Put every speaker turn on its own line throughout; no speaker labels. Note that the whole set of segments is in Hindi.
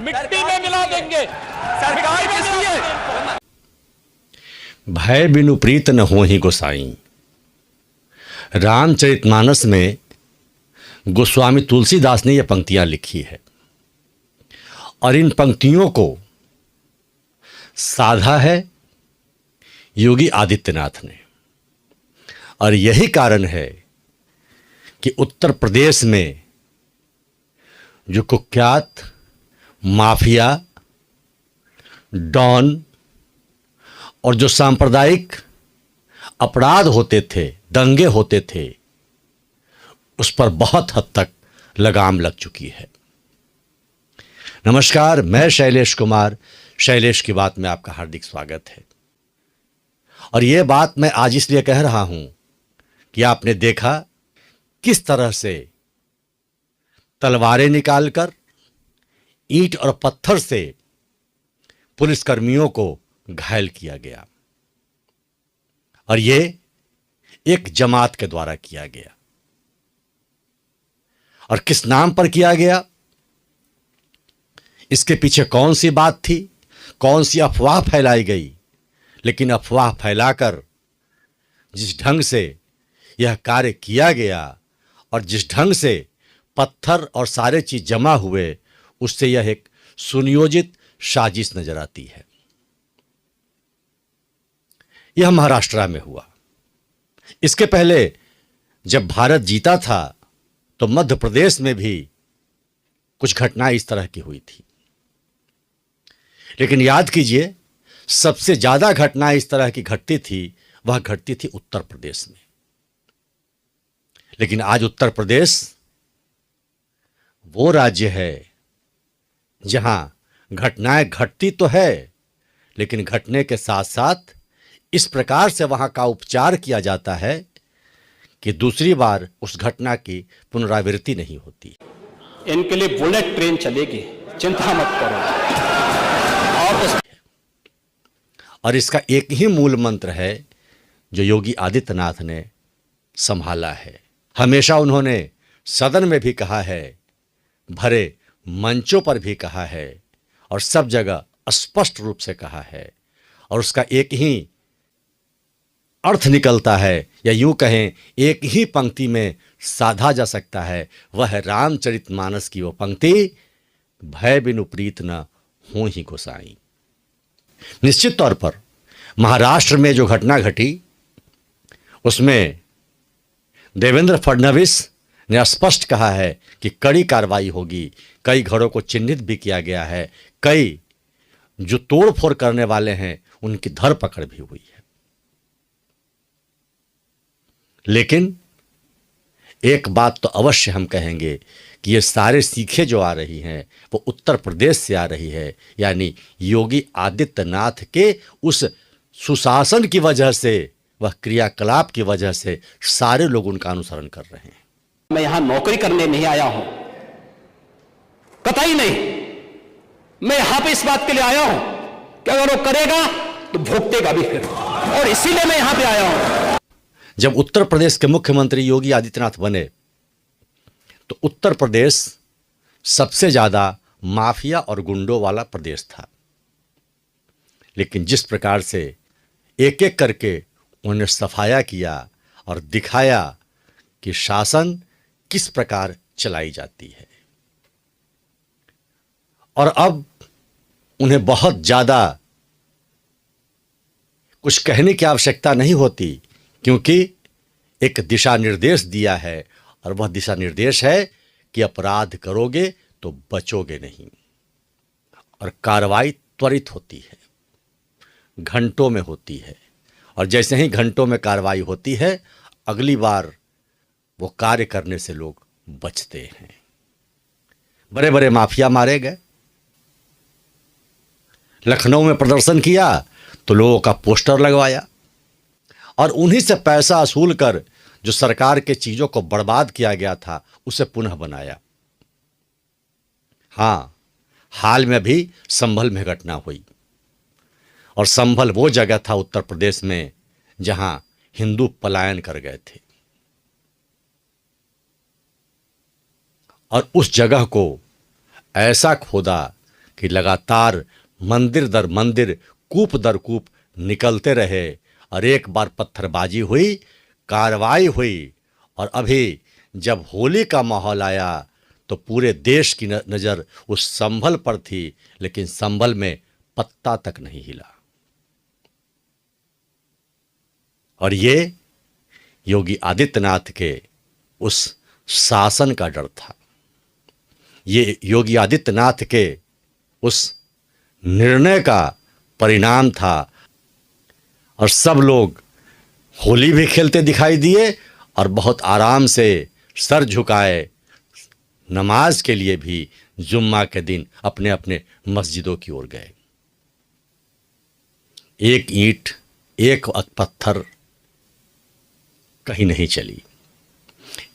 मिट्टी में मिला देंगे। सरकार किस लिए?
भय बिनु प्रीत न होहि गोसाई। रामचरितमानस में गोस्वामी तुलसीदास ने यह पंक्तियां लिखी है और इन पंक्तियों को साधा है योगी आदित्यनाथ ने। और यही कारण है कि उत्तर प्रदेश में जो कुख्यात माफिया, डॉन और जो सांप्रदायिक अपराध होते थे, दंगे होते थे, उस पर बहुत हद तक लगाम लग चुकी है। नमस्कार, मैं शैलेश कुमार। शैलेश की बात में आपका हार्दिक स्वागत है। और यह बात मैं आज इसलिए कह रहा हूं कि आपने देखा किस तरह से तलवारें निकालकर, ईंट और पत्थर से पुलिसकर्मियों को घायल किया गया और यह एक जमात के द्वारा किया गया। और किस नाम पर किया गया, इसके पीछे कौन सी बात थी, कौन सी अफवाह फैलाई गई। लेकिन अफवाह फैलाकर जिस ढंग से यह कार्य किया गया और जिस ढंग से पत्थर और सारे चीज जमा हुए, उससे यह एक सुनियोजित साजिश नजर आती है। यह महाराष्ट्र में हुआ। इसके पहले जब भारत जीता था तो मध्य प्रदेश में भी कुछ घटनाएं इस तरह की हुई थी। लेकिन याद कीजिए, सबसे ज्यादा घटनाएं इस तरह की घटती थी, वह घटती थी उत्तर प्रदेश में। लेकिन आज उत्तर प्रदेश वो राज्य है जहां घटनाएं घटती तो है, लेकिन घटने के साथ साथ इस प्रकार से वहां का उपचार किया जाता है कि दूसरी बार उस घटना की पुनरावृत्ति नहीं होती।
इनके लिए बुलेट ट्रेन चलेगी, चिंता मत करो।
और इसका एक ही मूल मंत्र है जो योगी आदित्यनाथ ने संभाला है। हमेशा उन्होंने सदन में भी कहा है, भरे मंचों पर भी कहा है और सब जगह स्पष्ट रूप से कहा है। और उसका एक ही अर्थ निकलता है, या यूं कहें एक ही पंक्ति में साधा जा सकता है। वह है रामचरितमानस की वो पंक्ति, भय बिनु प्रीत न होहि गोसाई। निश्चित तौर पर महाराष्ट्र में जो घटना घटी उसमें देवेंद्र फडणवीस ने स्पष्ट कहा है कि कड़ी कार्रवाई होगी। कई घरों को चिन्हित भी किया गया है, कई जो तोड़फोड़ करने वाले हैं उनकी धरपकड़ भी हुई है। लेकिन एक बात तो अवश्य हम कहेंगे कि ये सारे सीखे जो आ रही हैं वो उत्तर प्रदेश से आ रही है, यानी योगी आदित्यनाथ के उस सुशासन की वजह से, वह क्रियाकलाप की वजह से सारे लोग उनका अनुसरण कर रहे हैं।
मैं यहां नौकरी करने नहीं आया हूं, कतई नहीं। मैं यहां पे इस बात के लिए आया हूं कि अगर वो करेगा तो भुगतेगा भी फिर, और इसीलिए मैं यहां पे आया हूं।
जब उत्तर प्रदेश के मुख्यमंत्री योगी आदित्यनाथ बने तो उत्तर प्रदेश सबसे ज्यादा माफिया और गुंडों वाला प्रदेश था। लेकिन जिस प्रकार से एक एक करके उन्होंने सफाया किया और दिखाया कि शासन किस प्रकार चलाई जाती है, और अब उन्हें बहुत ज्यादा कुछ कहने की आवश्यकता नहीं होती, क्योंकि एक दिशा निर्देश दिया है और वह दिशा निर्देश है कि अपराध करोगे तो बचोगे नहीं। और कार्रवाई त्वरित होती है, घंटों में होती है। और जैसे ही घंटों में कार्रवाई होती है, अगली बार वो कार्य करने से लोग बचते हैं। बड़े बड़े माफिया मारे गए। लखनऊ में प्रदर्शन किया तो लोगों का पोस्टर लगवाया और उन्हीं से पैसा वसूल कर जो सरकार के चीजों को बर्बाद किया गया था उसे पुनः बनाया। हाँ, हाल में भी संभल में घटना हुई, और संभल वो जगह था उत्तर प्रदेश में जहां हिंदू पलायन कर गए थे, और उस जगह को ऐसा खोदा कि लगातार मंदिर दर मंदिर, कूप दर कूप निकलते रहे और एक बार पत्थरबाजी हुई, कार्रवाई हुई। और अभी जब होली का माहौल आया तो पूरे देश की नज़र उस संभल पर थी, लेकिन संभल में पत्ता तक नहीं हिला। और ये योगी आदित्यनाथ के उस शासन का डर था, ये योगी आदित्यनाथ के उस निर्णय का परिणाम था। और सब लोग होली भी खेलते दिखाई दिए और बहुत आराम से सर झुकाए नमाज के लिए भी जुम्मा के दिन अपने अपने मस्जिदों की ओर गए। एक ईंट, एक पत्थर कहीं नहीं चली,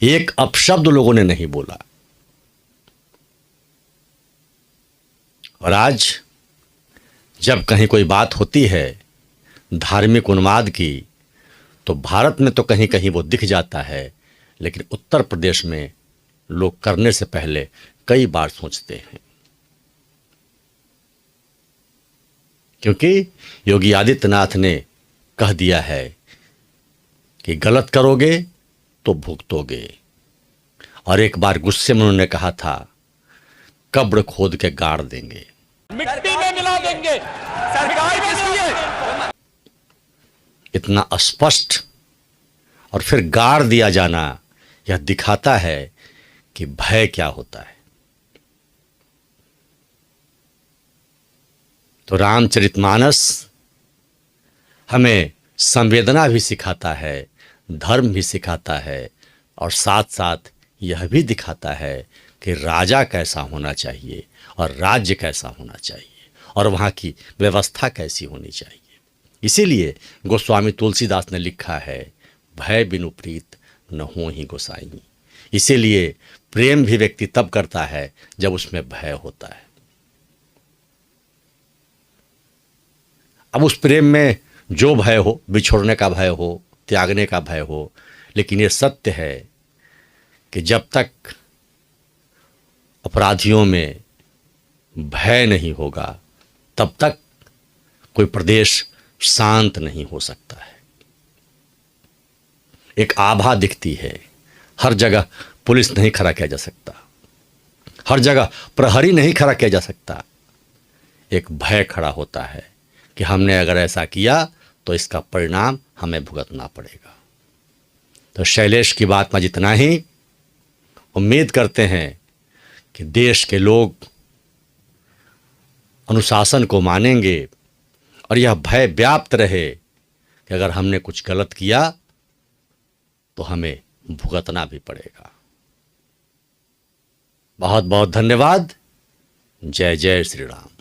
एक अपशब्द लोगों ने नहीं बोला। और आज जब कहीं कोई बात होती है धार्मिक उन्माद की, तो भारत में तो कहीं कहीं वो दिख जाता है, लेकिन उत्तर प्रदेश में लोग करने से पहले कई बार सोचते हैं, क्योंकि योगी आदित्यनाथ ने कह दिया है कि गलत करोगे तो भुगतोगे। और एक बार गुस्से में उन्होंने कहा था, कब्र खोद के गाड़ देंगे,
मिट्टी में मिला देंगे। सरकार किसकी?
इतना स्पष्ट और फिर गाड़ दिया जाना, यह दिखाता है कि भय क्या होता है। तो रामचरितमानस हमें संवेदना भी सिखाता है, धर्म भी सिखाता है, और साथ साथ यह भी दिखाता है कि राजा कैसा होना चाहिए और राज्य कैसा होना चाहिए और वहाँ की व्यवस्था कैसी होनी चाहिए। इसीलिए गोस्वामी तुलसीदास ने लिखा है, भय बिनु प्रीत न होहि गोसाई। इसीलिए प्रेम भी व्यक्ति तब करता है जब उसमें भय होता है। अब उस प्रेम में जो भय हो, बिछोड़ने का भय हो, त्यागने का भय हो, लेकिन ये सत्य है कि जब तक अपराधियों में भय नहीं होगा तब तक कोई प्रदेश शांत नहीं हो सकता है। एक आभा दिखती है, हर जगह पुलिस नहीं खड़ा किया जा सकता, हर जगह प्रहरी नहीं खड़ा किया जा सकता। एक भय खड़ा होता है कि हमने अगर ऐसा किया तो इसका परिणाम हमें भुगतना पड़ेगा। तो शैलेश की बात में जितना ही, उम्मीद करते हैं कि देश के लोग अनुशासन को मानेंगे और यह भय व्याप्त रहे कि अगर हमने कुछ गलत किया तो हमें भुगतना भी पड़ेगा। बहुत बहुत धन्यवाद। जय जय श्री राम।